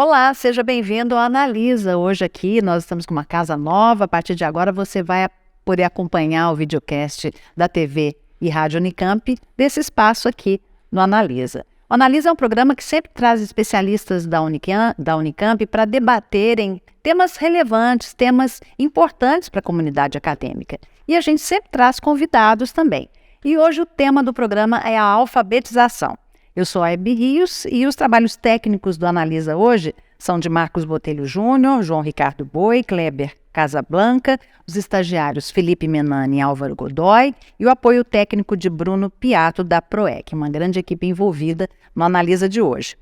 Olá, seja bem-vindo ao Analisa. Hoje aqui nós estamos com uma casa nova. A partir de agora você vai poder acompanhar o videocast da TV e Rádio Unicamp desse espaço aqui no Analisa. O Analisa é um programa que sempre traz especialistas da Unicamp para debaterem temas relevantes, temas importantes para a comunidade acadêmica. E a gente sempre traz convidados também. E hoje o tema do programa é a alfabetização. Eu sou a Hebe Rios e os trabalhos técnicos do Analisa hoje são de Marcos Botelho Júnior, João Ricardo Boi, Kleber Casablanca, os estagiários Felipe Menani e Álvaro Godoy e o apoio técnico de Bruno Piatto da PROEC, uma grande equipe envolvida no Analisa de hoje.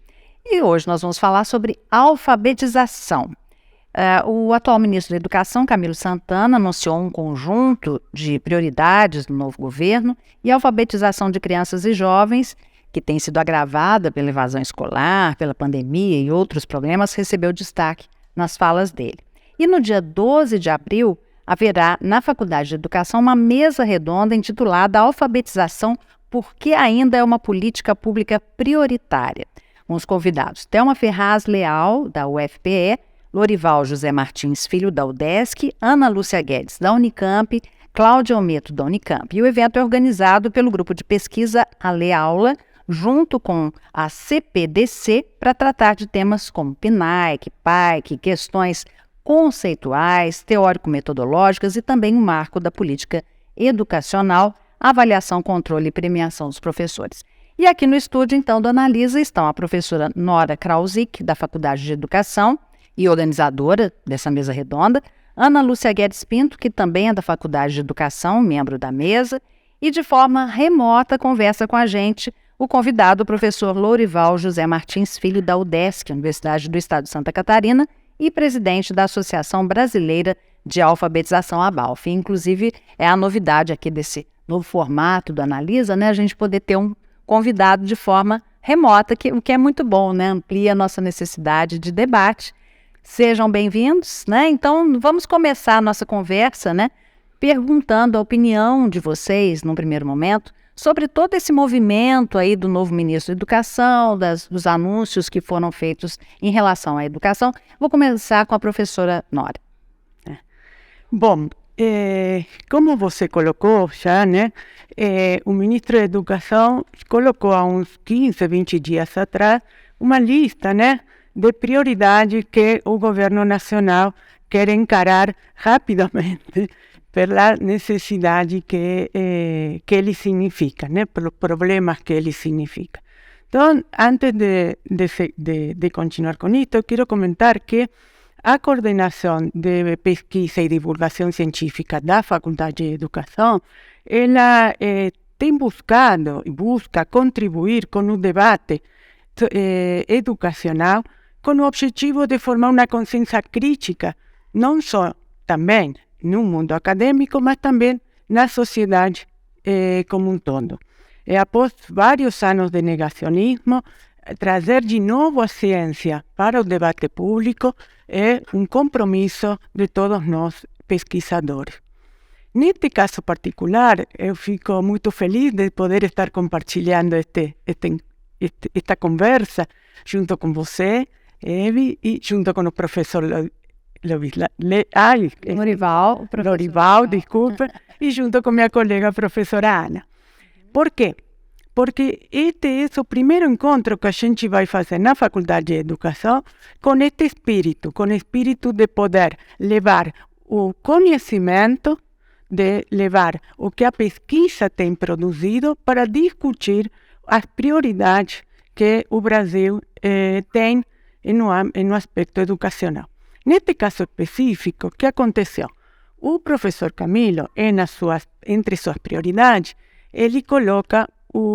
E hoje nós vamos falar sobre alfabetização. O atual ministro da Educação, Camilo Santana, anunciou um conjunto de prioridades do novo governo e a alfabetização de crianças e jovens, que tem sido agravada pela evasão escolar, pela pandemia e outros problemas, recebeu destaque nas falas dele. E no dia 12 de abril, haverá na Faculdade de Educação uma mesa redonda intitulada Alfabetização, porque ainda é uma política pública prioritária. Os convidados: Thelma Ferraz Leal, da UFPE, Lorival José Martins Filho, da UDESC, Ana Lúcia Guedes, da Unicamp, Cláudia Ometo, da Unicamp. E o evento é organizado pelo grupo de pesquisa Ale Aula, junto com a CPDC, para tratar de temas como PNAEC, PAEC, questões conceituais, teórico-metodológicas e também o marco da política educacional, avaliação, controle e premiação dos professores. E aqui no estúdio, então, do Analisa estão a professora Nora Krauzik, da Faculdade de Educação e organizadora dessa mesa redonda, Ana Lúcia Guedes Pinto, que também é da Faculdade de Educação, membro da mesa, e de forma remota conversa com a gente o convidado, o professor Lorival José Martins Filho, da UDESC, Universidade do Estado de Santa Catarina, e presidente da Associação Brasileira de Alfabetização, ABALF. Inclusive, é a novidade aqui desse novo formato do Analisa, né? A gente poder ter um convidado de forma remota, o que é muito bom, né? Amplia a nossa necessidade de debate. Sejam bem-vindos, né? Então, vamos começar a nossa conversa, né? Perguntando a opinião de vocês, num primeiro momento, sobre todo esse movimento aí do novo ministro da Educação, dos anúncios que foram feitos em relação à educação. Vou começar com a professora Nora. Bom, como você colocou já, né, o ministro da Educação colocou há uns 15, 20 dias atrás uma lista, né, de prioridades que o governo nacional quer encarar rapidamente pela necessidade que ele significa, né, pelos problemas que ele significa. Então, antes de continuar com isso, eu quero comentar que a coordenação de pesquisa e divulgação científica da Faculdade de Educação, ela tem buscado e busca contribuir com o debate educacional com o objetivo de formar uma consciência crítica, não só também no mundo acadêmico, mas também na sociedade como um todo. Após vários anos de negacionismo, trazer de novo a ciência para o debate público é um compromisso de todos nós pesquisadores. Neste caso particular, eu fico muito feliz de poder estar compartilhando esta conversa junto com você, Hebe, e junto com o professor Lorival, desculpa, e junto com minha colega professora Ana. Por quê? Porque este é o primeiro encontro que a gente vai fazer na Faculdade de Educação com este espírito, com o espírito de poder levar o conhecimento, de levar o que a pesquisa tem produzido para discutir as prioridades que o Brasil tem no aspecto educacional. Neste caso específico, o que aconteceu? O professor Camilo, entre suas prioridades, ele coloca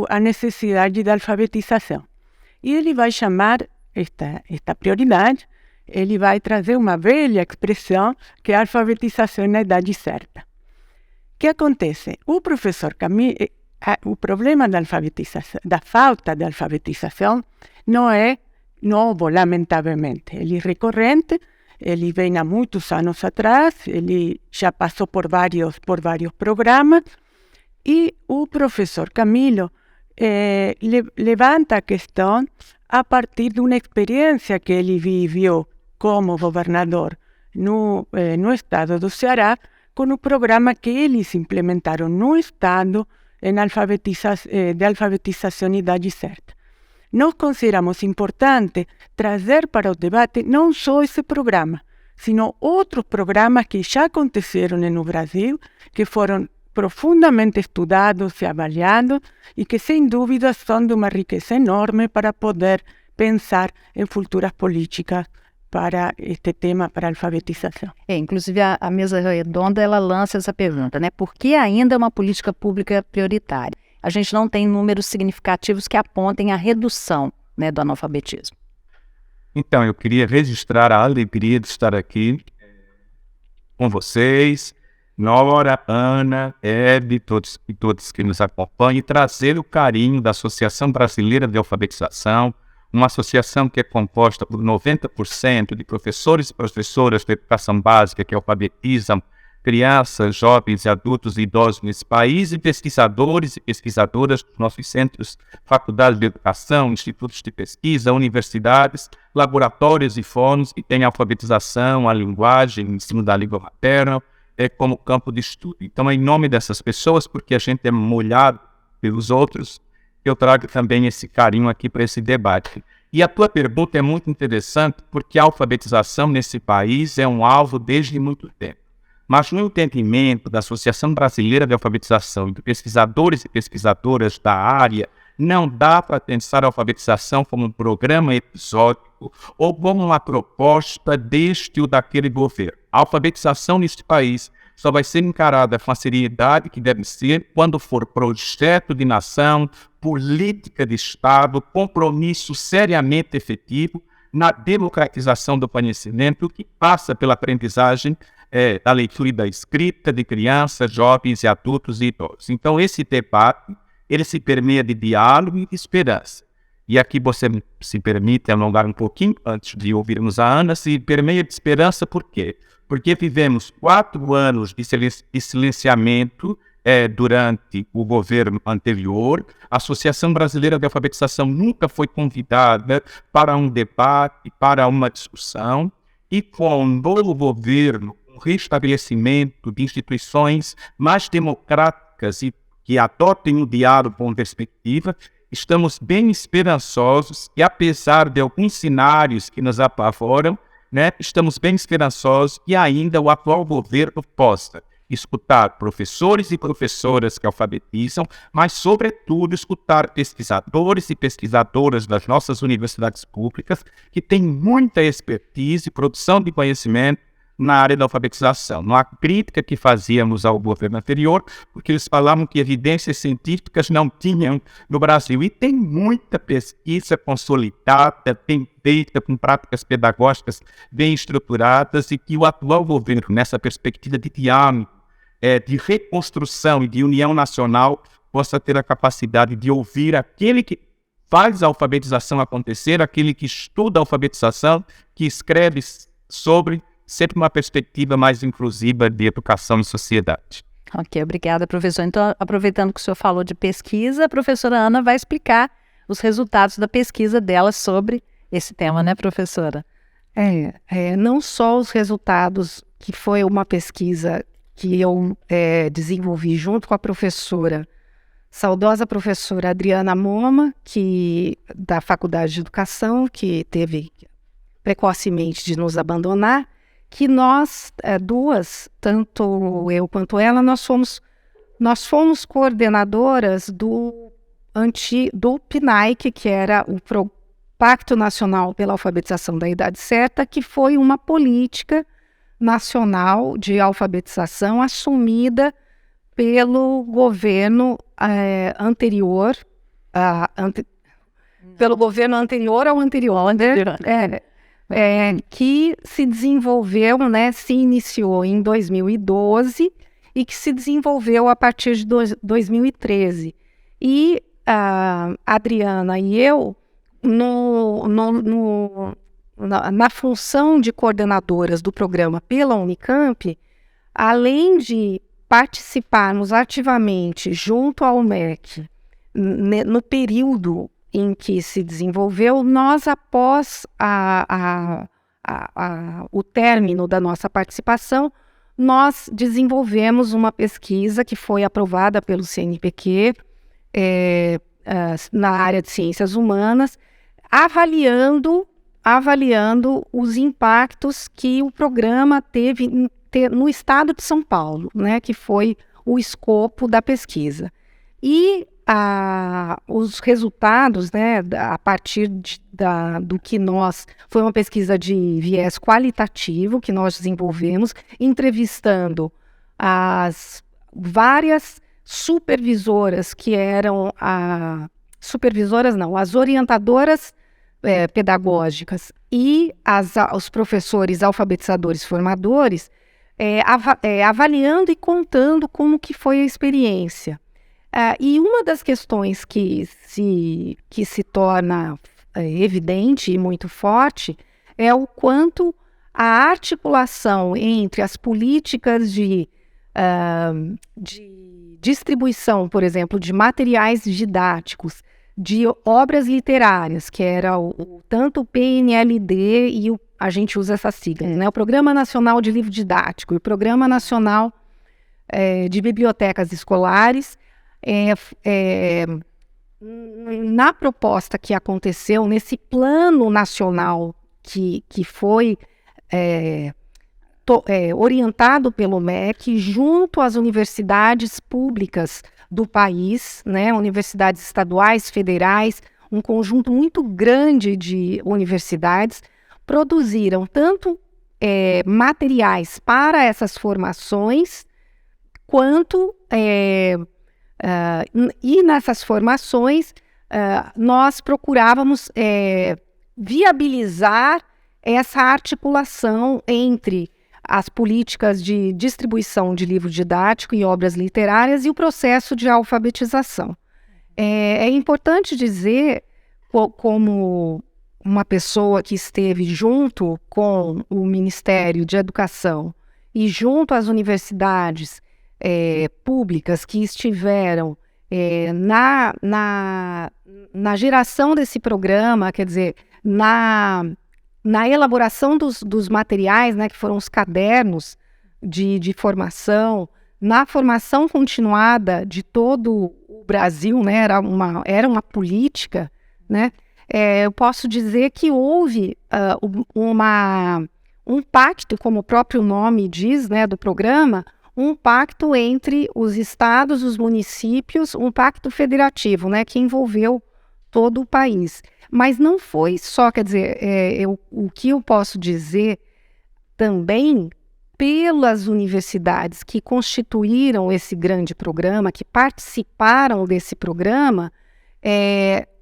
a necessidade da alfabetização. E ele vai chamar esta prioridade, ele vai trazer uma velha expressão que é a alfabetização na idade certa. O que acontece? O professor Camilo, o problema da alfabetização, da falta de alfabetização, não é novo, lamentavelmente. Ele é recorrente, ele vem há muitos anos atrás, ele já passou por vários programas, e o professor Camilo levanta a questão a partir de uma experiência que ele viveu como governador no estado do Ceará, com o programa que eles implementaram no estado de alfabetização e idade certa. Nós consideramos importante trazer para o debate não só esse programa, sino outros programas que já aconteceram no Brasil, que foram profundamente estudados e avaliados e que, sem dúvida, são de uma riqueza enorme para poder pensar em futuras políticas para este tema, para a alfabetização. Inclusive, a mesa redonda, ela lança essa pergunta, né? Por que ainda é uma política pública prioritária? A gente não tem números significativos que apontem a redução, né, do analfabetismo. Então, eu queria registrar a alegria de estar aqui com vocês, Nora, Ana, Hebe, todos que nos acompanham, e trazer o carinho da Associação Brasileira de Alfabetização, uma associação que é composta por 90% de professores e professoras de educação básica que alfabetizam crianças, jovens, adultos e idosos nesse país, e pesquisadores e pesquisadoras dos nossos centros, faculdades de educação, institutos de pesquisa, universidades, laboratórios e fóruns que têm a alfabetização, a linguagem, o ensino da língua materna, como campo de estudo. Então, em nome dessas pessoas, porque a gente é molhado pelos outros, eu trago também esse carinho aqui para esse debate. E a tua pergunta é muito interessante, porque a alfabetização nesse país é um alvo desde muito tempo. Mas no entendimento da Associação Brasileira de Alfabetização e de pesquisadores e pesquisadoras da área, não dá para pensar a alfabetização como um programa episódico ou como uma proposta deste ou daquele governo. A alfabetização neste país só vai ser encarada com a seriedade que deve ser quando for projeto de nação, política de Estado, compromisso seriamente efetivo na democratização do conhecimento que passa pela aprendizagem da leitura e da escrita de crianças, jovens e adultos e idosos. Então, esse debate, ele se permeia de diálogo e de esperança. E aqui você se permite alongar um pouquinho, antes de ouvirmos a Ana, se permeia de esperança por quê? Porque vivemos 4 anos de silenciamento durante o governo anterior. A Associação Brasileira de Alfabetização nunca foi convidada para um debate, para uma discussão, e com o novo governo, o restabelecimento de instituições mais democráticas e que adotem o diálogo com perspectiva, estamos bem esperançosos e, apesar de alguns cenários que nos apavoram, estamos bem esperançosos que ainda o atual governo possa escutar professores e professoras que alfabetizam, mas, sobretudo, escutar pesquisadores e pesquisadoras das nossas universidades públicas que têm muita expertise e produção de conhecimento na área da alfabetização. Não há crítica que fazíamos ao governo anterior, porque eles falavam que evidências científicas não tinham no Brasil. E tem muita pesquisa consolidada, bem feita, com práticas pedagógicas bem estruturadas, e que o atual governo, nessa perspectiva de diálogo, de reconstrução e de união nacional, possa ter a capacidade de ouvir aquele que faz a alfabetização acontecer, aquele que estuda a alfabetização, que escreve sobre, sempre uma perspectiva mais inclusiva de educação e sociedade. Ok, obrigada, professor. Então, aproveitando que o senhor falou de pesquisa, a professora Ana vai explicar os resultados da pesquisa dela sobre esse tema, né, professora? Não só os resultados, que foi uma pesquisa que eu desenvolvi junto com a saudosa professora Adriana Moma, da Faculdade de Educação, que teve precocemente de nos abandonar, que nós duas, tanto eu quanto ela, nós fomos coordenadoras do PNAEC, que era o Pacto Nacional pela Alfabetização da Idade Certa, que foi uma política nacional de alfabetização assumida pelo governo anterior, pelo governo anterior ao anterior, que se desenvolveu, se iniciou em 2012 e que se desenvolveu a partir de 2013. E a Adriana e eu, na função de coordenadoras do programa pela Unicamp, além de participarmos ativamente junto ao MEC no período em que se desenvolveu, nós, após o término da nossa participação, nós desenvolvemos uma pesquisa que foi aprovada pelo CNPq na área de ciências humanas, avaliando os impactos que o programa teve no estado de São Paulo, né, que foi o escopo da pesquisa. E os resultados, né, a partir do que foi uma pesquisa de viés qualitativo que nós desenvolvemos, entrevistando as várias supervisoras que eram as orientadoras pedagógicas e os professores alfabetizadores formadores, avaliando e contando como que foi a experiência. E uma das questões que se torna evidente e muito forte é o quanto a articulação entre as políticas de distribuição, por exemplo, de materiais didáticos, de obras literárias, que era tanto o PNLD e a gente usa essa sigla, né? O Programa Nacional de Livro Didático e o Programa Nacional de Bibliotecas Escolares. Na proposta que aconteceu, nesse plano nacional que foi orientado pelo MEC, junto às universidades públicas do país, né, universidades estaduais, federais, um conjunto muito grande de universidades, produziram tanto materiais para essas formações, quanto e nessas formações nós procurávamos viabilizar essa articulação entre as políticas de distribuição de livro didático e obras literárias e o processo de alfabetização. É importante dizer, como uma pessoa que esteve junto com o Ministério de Educação e junto às universidades públicas que estiveram na geração desse programa, quer dizer, na elaboração dos materiais, né, que foram os cadernos de formação, na formação continuada de todo o Brasil, né, era uma política, né, eu posso dizer que houve um pacto, como o próprio nome diz, né, do programa, um pacto entre os estados, os municípios, um pacto federativo, né, que envolveu todo o país. Mas não foi só, quer dizer, o que eu posso dizer também pelas universidades que constituíram esse grande programa, que participaram desse programa,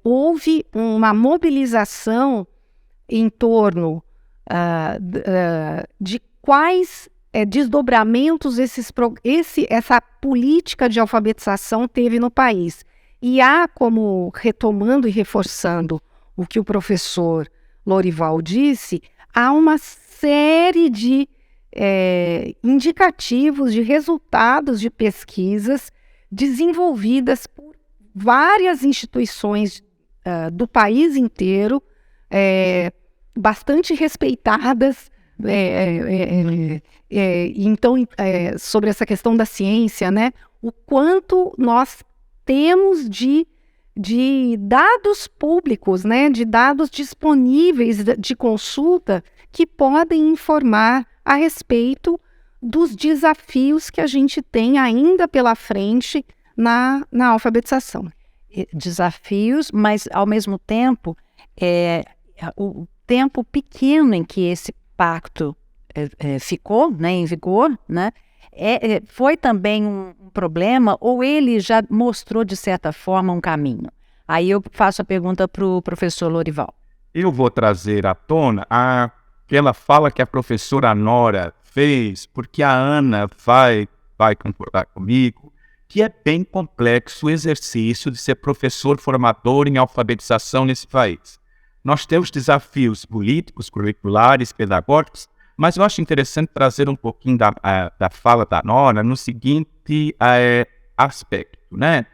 houve uma mobilização em torno de quais desdobramentos essa política de alfabetização teve no país. E há, como retomando e reforçando o que o professor Lorival disse, há uma série de indicativos de resultados de pesquisas desenvolvidas por várias instituições do país inteiro, bastante respeitadas. Então, sobre essa questão da ciência, né, o quanto nós temos de dados públicos, né, de dados disponíveis de consulta que podem informar a respeito dos desafios que a gente tem ainda pela frente na alfabetização. Desafios, mas ao mesmo tempo, o tempo pequeno em que esse pacto ficou, né, em vigor, né, foi também um problema, ou ele já mostrou, de certa forma, um caminho? Aí eu faço a pergunta para o professor Lorival. Eu vou trazer à tona aquela fala que a professora Nora fez, porque a Ana vai concordar comigo, que é bem complexo o exercício de ser professor formador em alfabetização nesse país. Nós temos desafios políticos, curriculares, pedagógicos, mas eu acho interessante trazer um pouquinho da fala da Nora no seguinte aspecto, né?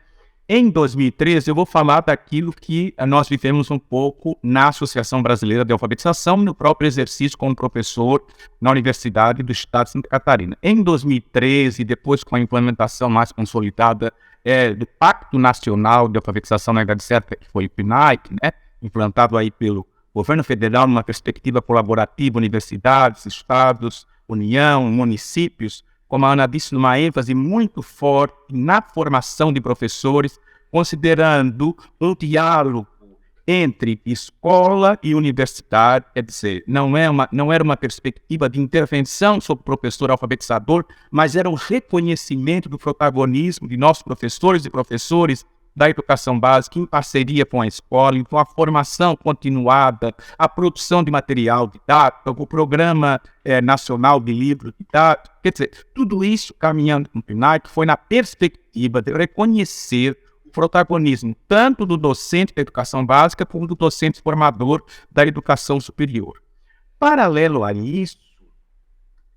Em 2013, eu vou falar daquilo que nós vivemos um pouco na Associação Brasileira de Alfabetização, no próprio exercício como professor na Universidade do Estado de Santa Catarina. Em 2013, depois com a implementação mais consolidada do Pacto Nacional de Alfabetização na Idade Certa, que foi o PNAE, né, implantado aí pelo governo federal numa perspectiva colaborativa, universidades, estados, União, municípios, como a Ana disse, numa ênfase muito forte na formação de professores, considerando um diálogo entre escola e universidade, quer dizer, não era uma perspectiva de intervenção sobre o professor alfabetizador, mas era um reconhecimento do protagonismo de nossos professores e professores da educação básica em parceria com a escola, então a formação continuada, a produção de material didático, o Programa Nacional de Livro Didático, quer dizer, tudo isso caminhando com o PNAE, que foi na perspectiva de reconhecer o protagonismo tanto do docente da educação básica como do docente formador da educação superior. Paralelo a isso,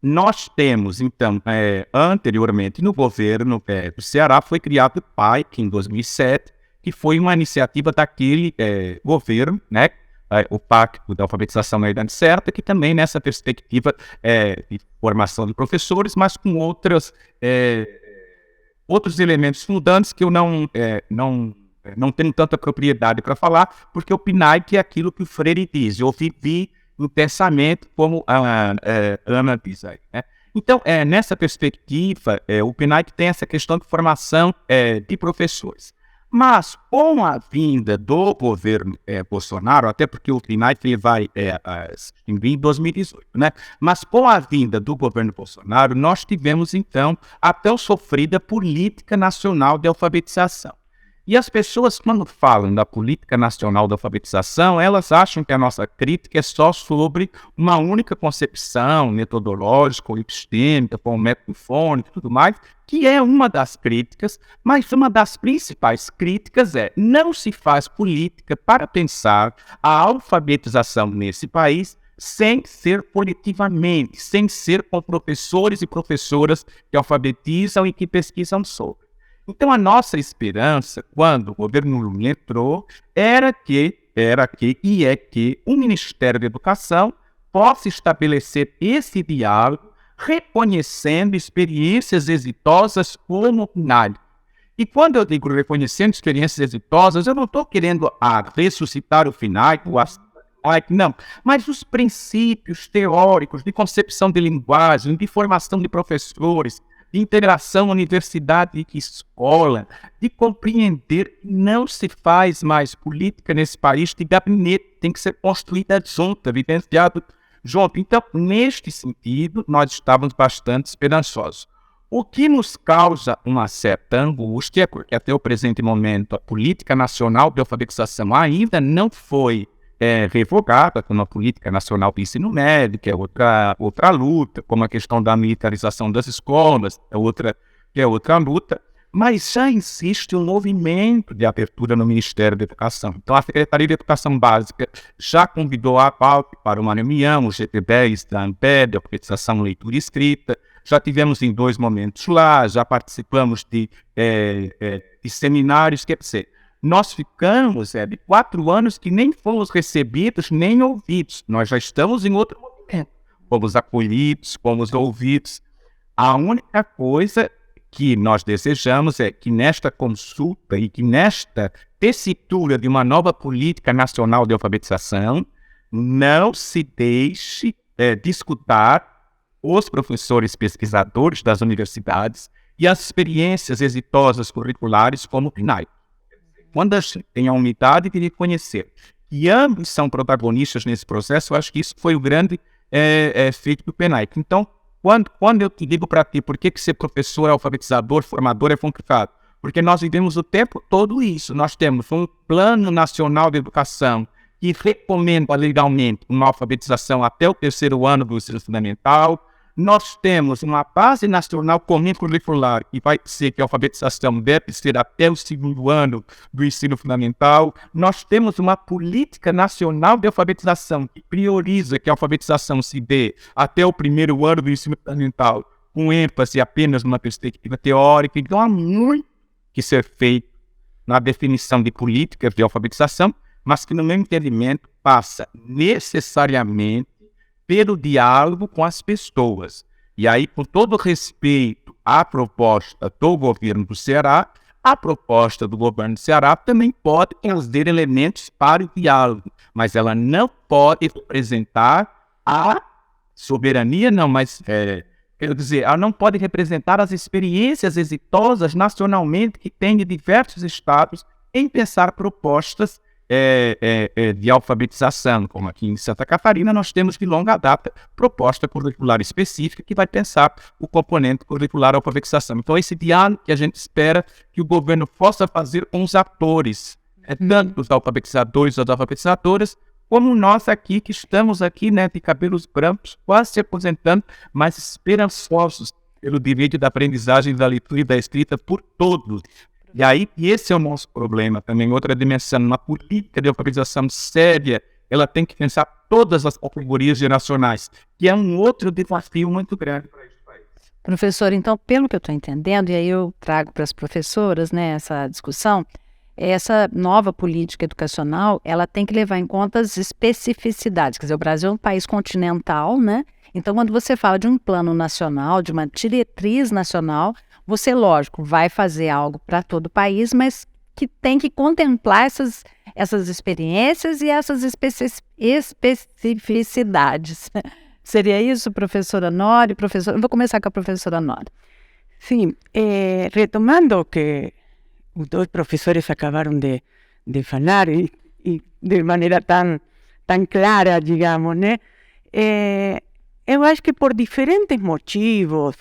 nós temos, então, anteriormente no governo do Ceará, foi criado o PAIC em 2007, que foi uma iniciativa daquele governo, né, o Pacto da Alfabetização na Idade Certa, que também nessa perspectiva de formação de professores, mas com outros elementos fundantes que eu não tenho tanta propriedade para falar, porque o PNAE é aquilo que o Freire diz, eu vivi no pensamento, como a Ana diz aí, né? Então, nessa perspectiva, o PNAE tem essa questão de formação de professores. Mas, com a vinda do governo Bolsonaro, até porque o PNAE vai extinguir em 2018, né? Mas com a vinda do governo Bolsonaro, nós tivemos, então, a tão sofrida Política Nacional de Alfabetização. E as pessoas, quando falam da Política Nacional da Alfabetização, elas acham que a nossa crítica é só sobre uma única concepção metodológica ou epistêmica, com o método fônico e tudo mais, que é uma das críticas, mas uma das principais críticas não se faz política para pensar a alfabetização nesse país sem ser coletivamente, sem ser com professores e professoras que alfabetizam e que pesquisam sobre. Então, a nossa esperança, quando o governo Lula entrou, era que o Ministério da Educação possa estabelecer esse diálogo, reconhecendo experiências exitosas como o PNAE. E quando eu digo reconhecendo experiências exitosas, eu não estou querendo ressuscitar o PNAE, não, mas os princípios teóricos de concepção de linguagem, de formação de professores, de integração universidade e escola, de compreender que não se faz mais política nesse país de gabinete, tem que ser construída junto, vivenciado junto. Então, neste sentido, nós estávamos bastante esperançosos. O que nos causa uma certa angústia, porque até o presente momento a Política Nacional de Alfabetização ainda não foi revogada, como a Política Nacional de Ensino Médio, que é outra luta, como a questão da militarização das escolas, que é outra luta, mas já existe um movimento de abertura no Ministério da Educação. Então, a Secretaria de Educação Básica já convidou a PALP para uma reunião, o GT10 da ANPED, Alfabetização, Leitura e Escrita, já tivemos em 2 momentos lá, já participamos de seminários, quer dizer, nós ficamos de 4 anos que nem fomos recebidos, nem ouvidos. Nós já estamos em outro momento. Fomos acolhidos, fomos ouvidos. A única coisa que nós desejamos é que nesta consulta e que nesta tessitura de uma nova política nacional de alfabetização, não se deixe de escutar os professores pesquisadores das universidades e as experiências exitosas curriculares como o PNAE. Quando a gente tem a humildade de reconhecer que ambos são protagonistas nesse processo, eu acho que isso foi o grande feito do PNAE. Então, quando eu te digo para ti por que ser professor, alfabetizador, formador é complicado, porque nós vivemos o tempo todo isso. Nós temos um Plano Nacional de Educação que recomenda legalmente uma alfabetização até o 3º ano do ensino fundamental. Nós temos uma base nacional comum curricular que vai dizer que a alfabetização deve ser até o 2º ano do ensino fundamental. Nós temos uma política nacional de alfabetização que prioriza que a alfabetização se dê até o 1º ano do ensino fundamental, com ênfase apenas numa perspectiva teórica. Então, há muito que ser feito na definição de políticas de alfabetização, mas que, no meu entendimento, passa necessariamente pelo diálogo com as pessoas. E aí, com todo respeito à proposta do governo do Ceará, a proposta do governo do Ceará também pode trazer elementos para o diálogo, mas ela não pode representar a soberania, não, mas quer dizer, ela não pode representar as experiências exitosas nacionalmente que tem de diversos estados em pensar propostas de alfabetização, como aqui em Santa Catarina nós temos de longa data proposta curricular específica que vai pensar o componente curricular alfabetização. Então esse diálogo que a gente espera que o governo possa fazer com os atores, tanto os alfabetizadores e as alfabetizadoras, como nós aqui que estamos aqui, né, de cabelos brancos, quase se aposentando, mas esperançosos pelo direito da aprendizagem da leitura e da escrita por todos. E aí, esse é o nosso problema também. Outra dimensão, uma política de alfabetização séria, ela tem que pensar todas as categorias geracionais, que é um outro desafio muito grande para esse país. Professor, então, pelo que eu estou entendendo, e aí eu trago para as professoras, né, essa discussão, essa nova política educacional, ela tem que levar em conta as especificidades. Quer dizer, o Brasil é um país continental, né? Então, quando você fala de um plano nacional, de uma diretriz nacional, você, lógico, vai fazer algo para todo o país, mas que tem que contemplar essas experiências e essas especificidades. Seria isso, professora Nora? Eu vou começar com a professora Nora. Sim, retomando que os dois professores acabaram de falar e de maneira tão clara, digamos, né? Eu acho que por diferentes motivos,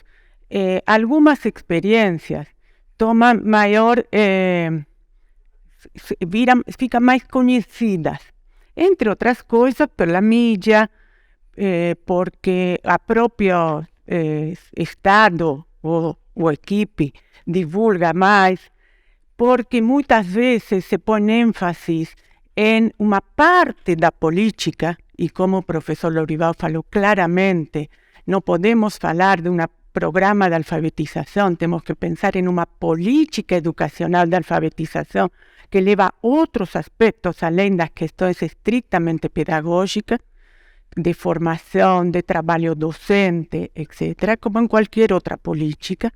algumas experiências tomam maior, ficam mais conhecidas, entre outras coisas pela mídia, porque a próprio Estado ou equipe divulga mais, porque muitas vezes se põe ênfase em uma parte da política, e como o professor Lourival falou claramente, não podemos falar de um programa de alfabetização, temos que pensar em uma política educacional de alfabetização que leva outros aspectos, além das questões estritamente pedagógicas, de formação, de trabalho docente, etc., como em qualquer outra política.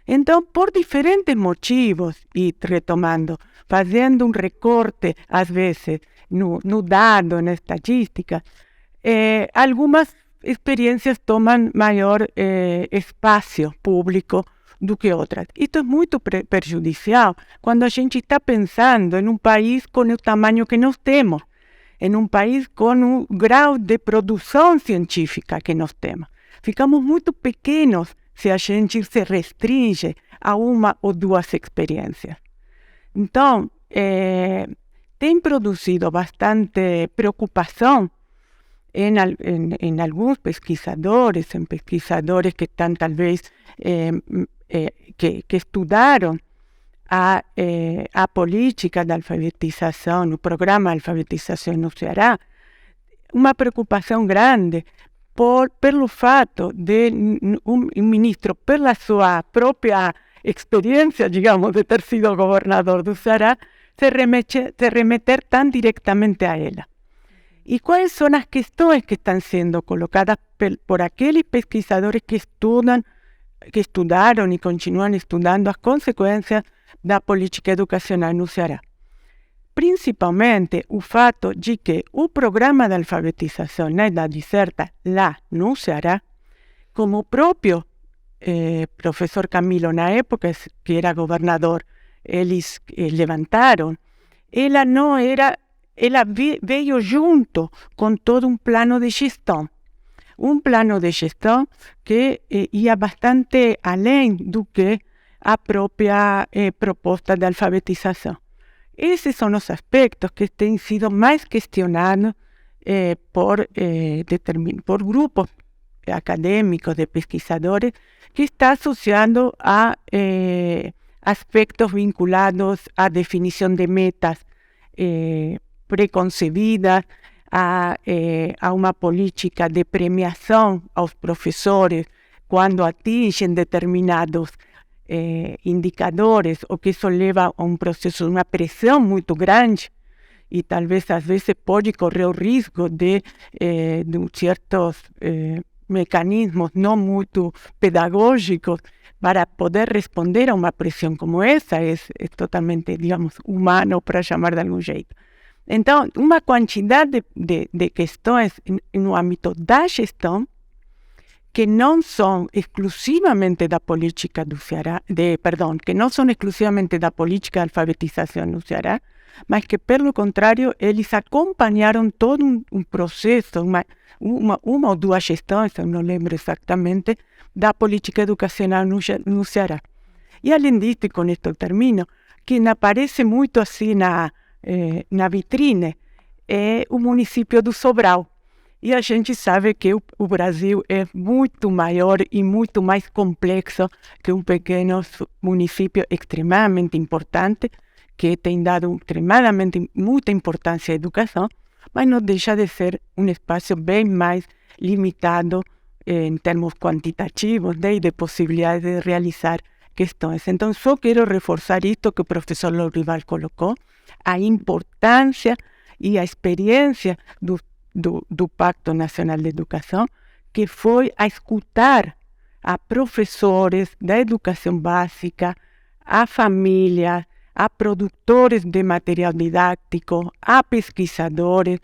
Então, por diferentes motivos, e retomando, fazendo um recorte, às vezes, no dado, na estatística, algumas experiências tomam maior espaço público do que outras. Isso é muito prejudicial quando a gente está pensando em um país com o tamanho que nós temos, em um país com o grau de produção científica que nós temos. Ficamos muito pequenos se a gente se restringe a uma ou duas experiências. Então, tem produzido bastante preocupação em alguns pesquisadores, em pesquisadores que estão talvez que estudaram a política de alfabetização, o programa de alfabetização no Ceará, uma preocupação grande pelo fato de um ministro, pela sua própria experiência, digamos, de ter sido governador do Ceará, se remeter tão diretamente a ela. E quais são as questões que estão sendo colocadas por aqueles pesquisadores que estudaram e continuam estudando as consequências da política educacional no Ceará? Principalmente o fato de que o programa de alfabetização na idade certa, lá no Ceará, como o próprio professor Camilo, na época que era governador, eles levantaram, ela veio junto com todo um plano de gestão. Um plano de gestão que ia bastante além do que a própria proposta de alfabetização. Esses são os aspectos que têm sido mais questionados por grupos acadêmicos, de pesquisadores, que estão associando a aspectos vinculados à definição de metas preconcebidas, a uma política de premiação aos professores quando atingem determinados indicadores, o que isso leva a um processo de uma pressão muito grande, e talvez às vezes pode correr o risco de certos mecanismos não muito pedagógicos para poder responder a uma pressão como essa, é totalmente, digamos, humano, para chamar de algum jeito. Então, uma quantidade de questões no âmbito da gestão que não são exclusivamente da política do Ceará, que não são exclusivamente da política de alfabetização no Ceará, mas que, pelo contrário, eles acompanharam todo um processo, uma ou duas gestões, eu não lembro exatamente, da política educacional no Ceará. E, além disso, e com isto eu termino, que aparece muito assim na vitrine, é o município do Sobral. E a gente sabe que o Brasil é muito maior e muito mais complexo que um pequeno município extremamente importante, que tem dado extremadamente muita importância à educação, mas não deixa de ser um espaço bem mais limitado em termos quantitativos, e de possibilidades de realizar questões. Então, só quero reforçar isto que o professor Lorival colocou, a importância e a experiência do Pacto Nacional de Educação, que foi a escutar a professores da educação básica, a famílias, a produtores de material didático, a pesquisadores,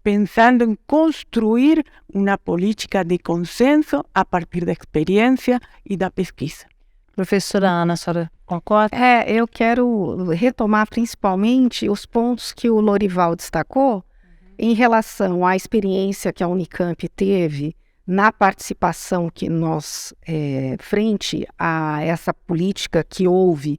pensando em construir uma política de consenso a partir da experiência e da pesquisa. Professora Ana, a senhora concorda? Eu quero retomar principalmente os pontos que o Lorival destacou em relação à experiência que a Unicamp teve na participação que nós, frente a essa política que houve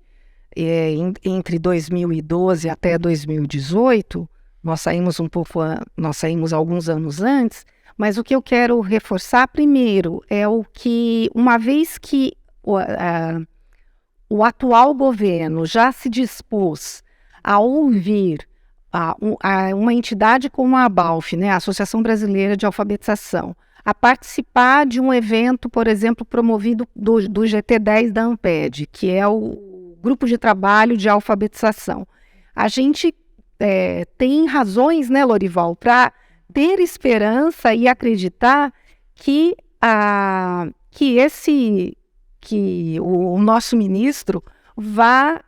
entre 2012 até 2018, nós saímos alguns anos antes, mas o que eu quero reforçar primeiro é o que, uma vez que o atual governo já se dispôs a ouvir uma entidade como a ABALF, né, a Associação Brasileira de Alfabetização, a participar de um evento, por exemplo, promovido do GT10 da ANPED, que é o Grupo de Trabalho de Alfabetização. A gente tem razões, né, Lorival, para ter esperança e acreditar que o nosso ministro vá,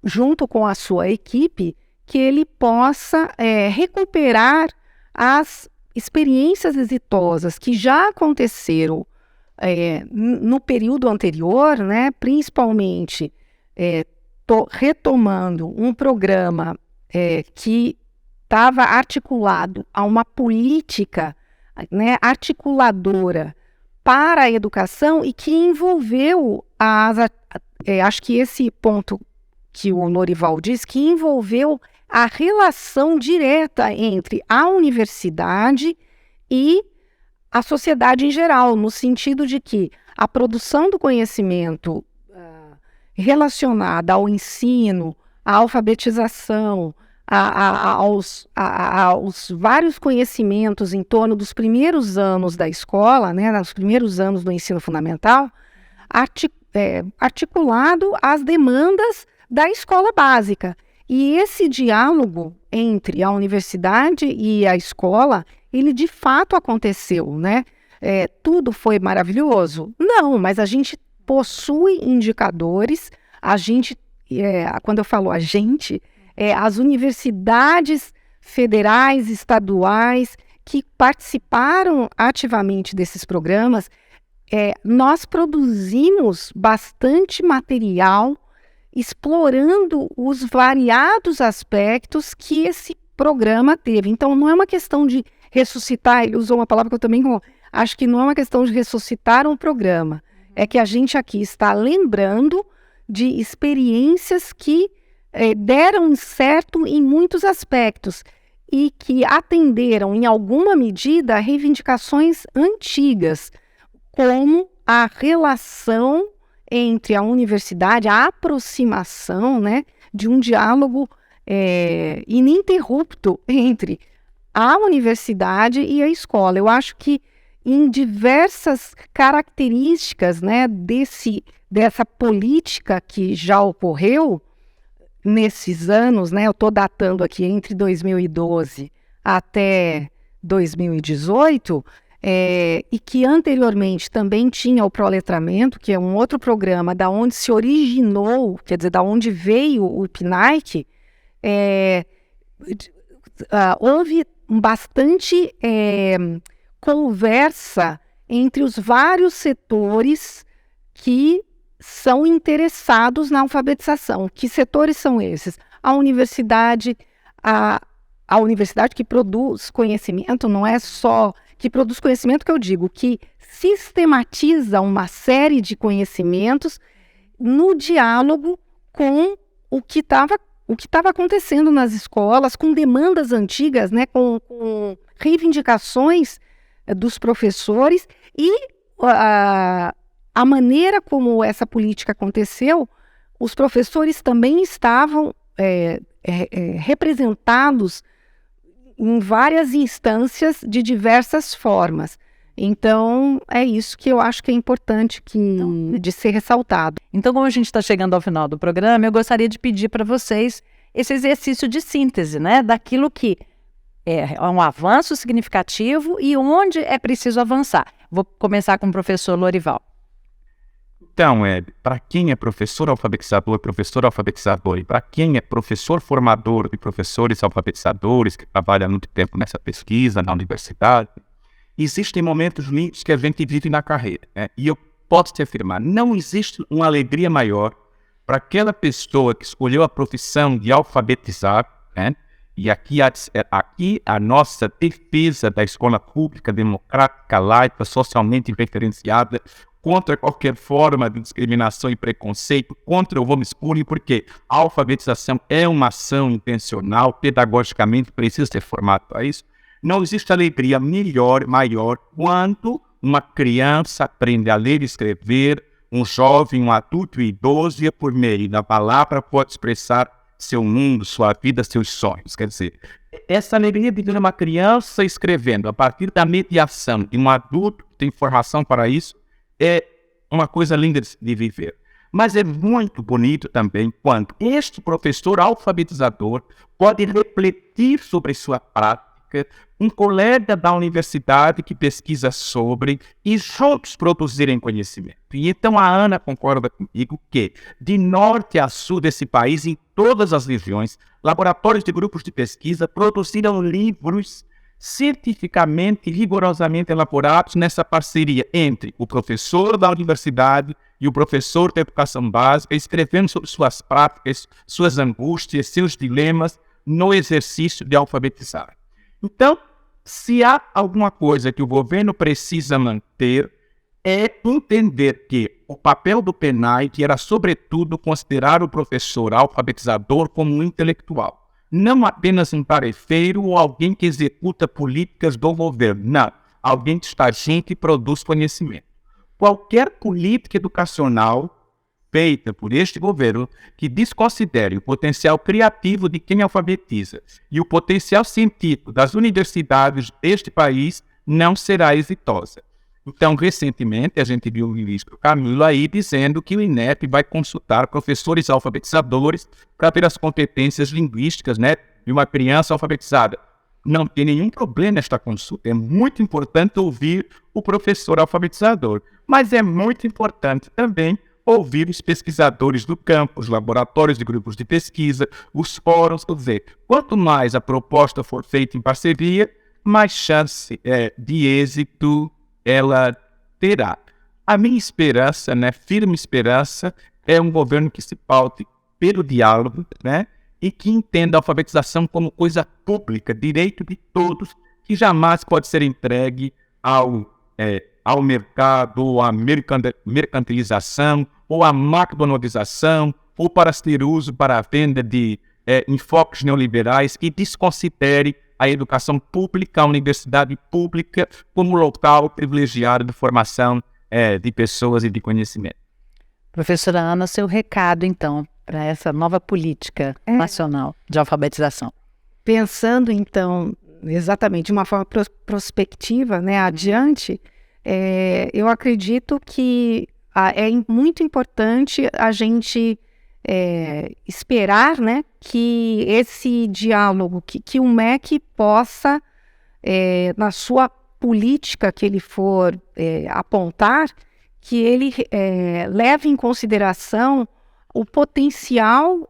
junto com a sua equipe, que ele possa recuperar as experiências exitosas que já aconteceram no período anterior, né, principalmente retomando um programa que estava articulado a uma política, né, articuladora para a educação e que envolveu acho que esse ponto que o Lorival diz, que envolveu a relação direta entre a universidade e a sociedade em geral, no sentido de que a produção do conhecimento relacionada ao ensino, à alfabetização, aos vários conhecimentos em torno dos primeiros anos da escola, né, nos primeiros anos do ensino fundamental, articulado às demandas da escola básica. E esse diálogo entre a universidade e a escola, ele de fato aconteceu, né? Tudo foi maravilhoso? Não, mas a gente possui indicadores, quando eu falo a gente, as universidades federais, estaduais, que participaram ativamente desses programas, nós produzimos bastante material explorando os variados aspectos que esse programa teve. Então, não é uma questão de ressuscitar, ele usou uma palavra que eu também acho que não é uma questão de ressuscitar um programa, é que a gente aqui está lembrando de experiências que deram certo em muitos aspectos e que atenderam, em alguma medida, a reivindicações antigas, como a relação entre a universidade, a aproximação, né, de um diálogo ininterrupto entre a universidade e a escola. Eu acho que em diversas características, né, dessa política que já ocorreu nesses anos, né, eu estou datando aqui entre 2012 até 2018, e que anteriormente também tinha o Proletramento, que é um outro programa da onde se originou, quer dizer, da onde veio o PNAE, houve bastante conversa entre os vários setores que são interessados na alfabetização. Que setores são esses? A universidade que produz conhecimento, não é só que produz conhecimento que eu digo, que sistematiza uma série de conhecimentos no diálogo com o que estava acontecendo nas escolas, com demandas antigas, né, com reivindicações dos professores e a maneira como essa política aconteceu, os professores também estavam representados em várias instâncias de diversas formas. Então, é isso que eu acho que é importante de ser ressaltado. Então, como a gente está chegando ao final do programa, eu gostaria de pedir para vocês esse exercício de síntese, né, daquilo que é um avanço significativo e onde é preciso avançar. Vou começar com o professor Lorival. Então, para quem é professor alfabetizador e para quem é professor formador de professores alfabetizadores, que trabalha há muito tempo nessa pesquisa na universidade, existem momentos lindos que a gente vive na carreira, né? E eu posso te afirmar, não existe uma alegria maior para aquela pessoa que escolheu a profissão de alfabetizar, né? E aqui a nossa defesa da escola pública, democrática, laica, socialmente referenciada, contra qualquer forma de discriminação e preconceito, contra o homeschooling, porque a alfabetização é uma ação intencional, pedagogicamente precisa ser formado para isso. Não existe alegria maior quando uma criança aprende a ler e escrever, um jovem, um adulto e idoso, e por meio da palavra pode expressar seu mundo, sua vida, seus sonhos. Quer dizer, essa alegria de ver uma criança escrevendo a partir da mediação de um adulto que tem formação para isso, é uma coisa linda de viver. Mas é muito bonito também quando este professor alfabetizador pode refletir sobre sua prática, um colega da universidade que pesquisa sobre e juntos produzirem conhecimento. E então a Ana concorda comigo que, de norte a sul desse país, em todas as regiões, laboratórios de grupos de pesquisa produziram livros cientificamente e rigorosamente elaborados nessa parceria entre o professor da universidade e o professor da educação básica, escrevendo sobre suas práticas, suas angústias, seus dilemas no exercício de alfabetizar. Então, se há alguma coisa que o governo precisa manter, é entender que o papel do PNAE era, sobretudo, considerar o professor alfabetizador como um intelectual. Não apenas um tarefeiro ou alguém que executa políticas do governo. Não, alguém que está junto e produz conhecimento. Qualquer política educacional feita por este governo que desconsidere o potencial criativo de quem alfabetiza e o potencial científico das universidades deste país não será exitosa. Então, recentemente, a gente viu o ministro Camilo aí dizendo que o INEP vai consultar professores alfabetizadores para ver as competências linguísticas, né, de uma criança alfabetizada. Não tem nenhum problema nesta consulta. É muito importante ouvir o professor alfabetizador, mas é muito importante também ouvir os pesquisadores do campo, os laboratórios de grupos de pesquisa, os fóruns. Quer dizer, quanto mais a proposta for feita em parceria, mais chance de êxito ela terá. A minha esperança, né, firme esperança, é um governo que se paute pelo diálogo, né, e que entenda a alfabetização como coisa pública, direito de todos, que jamais pode ser entregue ao mercado, ou à mercantilização, ou à McDonaldização, ou para ter uso para a venda de enfoques neoliberais que desconsidere a educação pública, a universidade pública, como local privilegiado de formação de pessoas e de conhecimento. Professora Ana, seu recado, então, para essa nova política nacional de alfabetização. Pensando, então, exatamente de uma forma prospectiva, né, adiante, Eu acredito que é muito importante a gente esperar, né, que esse diálogo, que o MEC possa, na sua política que ele for apontar, que ele leve em consideração o potencial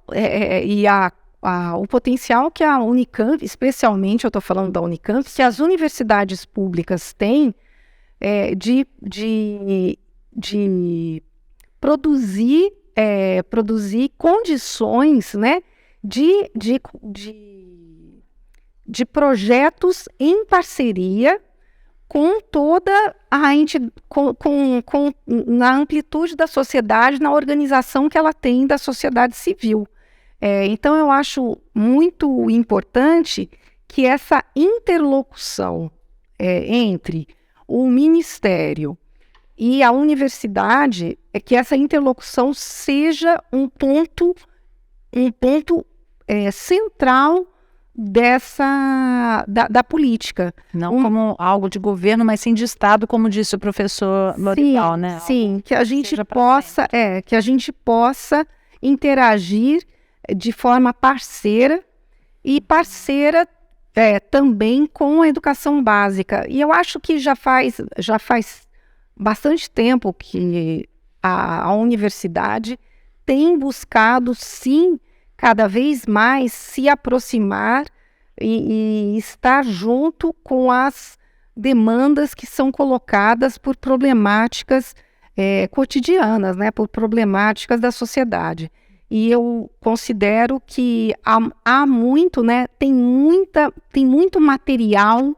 o potencial que a Unicamp, especialmente eu estou falando da Unicamp, que as universidades públicas têm de produzir condições, né, de projetos em parceria com toda a entidade, na amplitude da sociedade, na organização que ela tem da sociedade civil. Então, eu acho muito importante que essa interlocução entre o Ministério e a universidade, que essa interlocução seja um ponto central da política. Não como algo de governo, mas sim de Estado, como disse o professor Lorival, né? Sim, que a gente possa interagir de forma parceira também com a educação básica. E eu acho que já faz bastante tempo que a universidade tem buscado, sim, cada vez mais se aproximar e estar junto com as demandas que são colocadas por problemáticas cotidianas, né, por problemáticas da sociedade. E eu considero que há muito, né, tem muito material,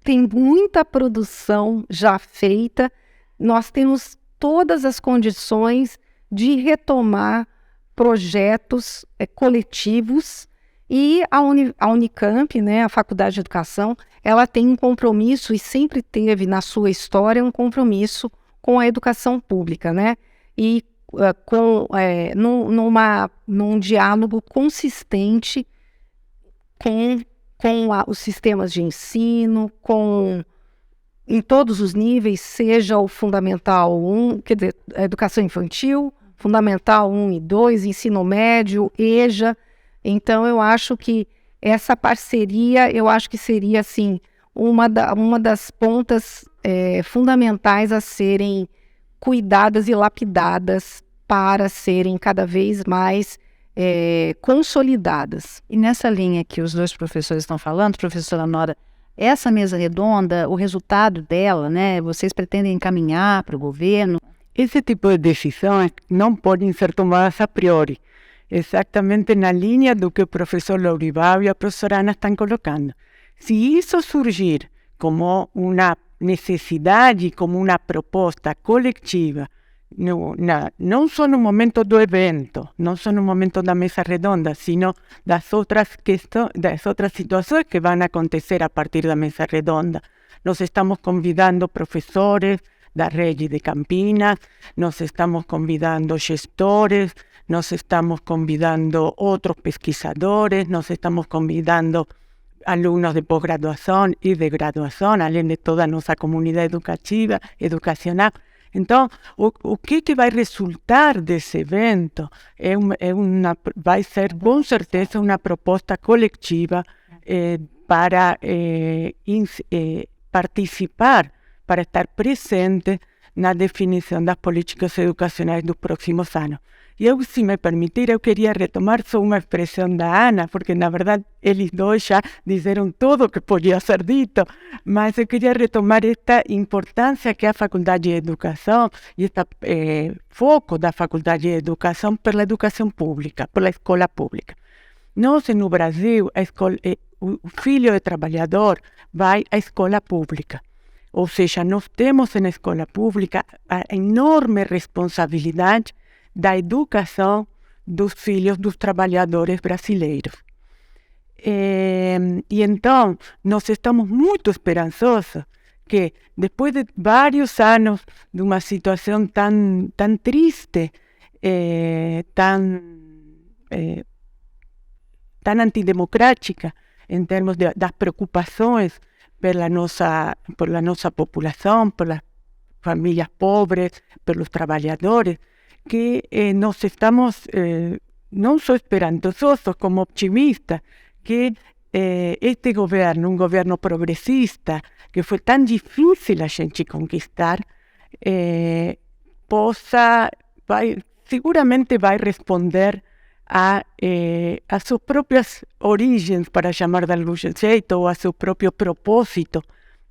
tem muita produção já feita, nós temos todas as condições de retomar projetos coletivos, e a Unicamp, né, a Faculdade de Educação, ela tem um compromisso, e sempre teve na sua história um compromisso com a educação pública, né, e num diálogo consistente com os sistemas de ensino, em todos os níveis, seja o Fundamental 1, quer dizer, a educação infantil, Fundamental 1 e 2, ensino médio, EJA. Então, eu acho que essa parceria, seria, assim, uma das pontas fundamentais a serem cuidadas e lapidadas para serem cada vez mais consolidadas. E nessa linha que os dois professores estão falando, professora Nora, essa mesa redonda, o resultado dela, né, vocês pretendem encaminhar para o governo? Esse tipo de decisões não podem ser tomadas a priori, exatamente na linha do que o professor Lorival e a professora Ana estão colocando. Se isso surgir como uma necessidade, como uma proposta coletiva, não só no momento do evento, não só no momento da mesa redonda, sino das outras situações que vão acontecer a partir da mesa redonda. Nós estamos convidando professores da rede de Campinas, nós estamos convidando gestores, nós estamos convidando outros pesquisadores, nós estamos convidando alunos de pós-graduação e de graduação, além de toda a nossa comunidade educacional. Então, o que vai resultar desse evento vai ser, com certeza, uma proposta coletiva para participar, para estar presente na definição das políticas educacionais dos próximos anos. E eu, se me permitir, eu queria retomar só uma expressão da Ana, porque, na verdade, eles dois já disseram tudo o que podia ser dito, mas eu queria retomar esta importância que a Faculdade de Educação e este foco da Faculdade de Educação pela educação pública, pela escola pública. Nós, no Brasil, o filho de trabalhador vai à escola pública. Ou seja, nós temos na escola pública a enorme responsabilidade da educação dos filhos dos trabalhadores brasileiros. E então, nós estamos muito esperançosos que, depois de vários anos de uma situação tão triste, tão antidemocrática, em termos das preocupações pela nossa população, pelas famílias pobres, pelos trabalhadores, que nós estamos não só esperançosos, como optimistas, que este governo, um governo progressista, que foi tão difícil a gente conquistar, seguramente vai responder a suas próprias origens, para chamar de algum jeito, ou a seu próprio propósito,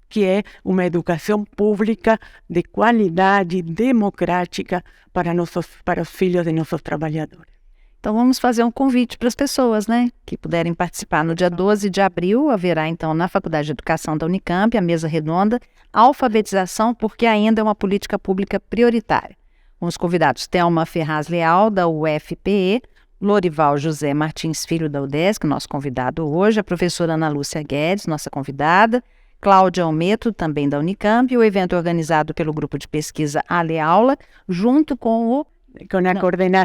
que é uma educação pública de qualidade, democrática para os filhos de nossos trabalhadores. Então vamos fazer um convite para as pessoas, né, que puderem participar. No dia 12 de abril haverá então na Faculdade de Educação da Unicamp a mesa redonda Alfabetização, porque ainda é uma política pública prioritária. Com os convidados Thelma Ferraz Leal, da UFPE, Lorival José Martins Filho, da UDESC, nosso convidado hoje, a professora Ana Lúcia Guedes, nossa convidada, Cláudia Almeto, também da Unicamp, e o evento organizado pelo grupo de pesquisa Ale Aula, junto com a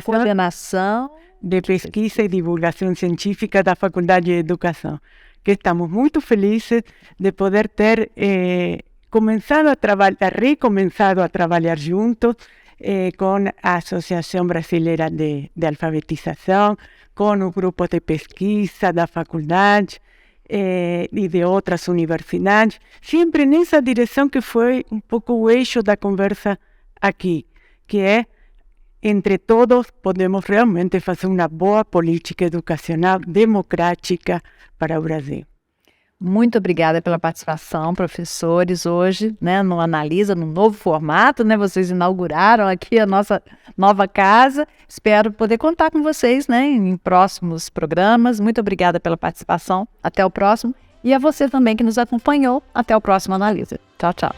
coordenação de pesquisa e divulgação científica da Faculdade de Educação, que estamos muito felizes de poder ter recomeçado a trabalhar juntos com a Associação Brasileira de Alfabetização, com o grupo de pesquisa da faculdade e de outras universidades, sempre nessa direção que foi um pouco o eixo da conversa aqui, que é entre todos podemos realmente fazer uma boa política educacional democrática para o Brasil. Muito obrigada pela participação, professores, hoje, né, no Analisa, no novo formato, né, vocês inauguraram aqui a nossa nova casa, espero poder contar com vocês, né, em próximos programas. Muito obrigada pela participação, até o próximo, e a você também que nos acompanhou, até o próximo Analisa. Tchau, tchau.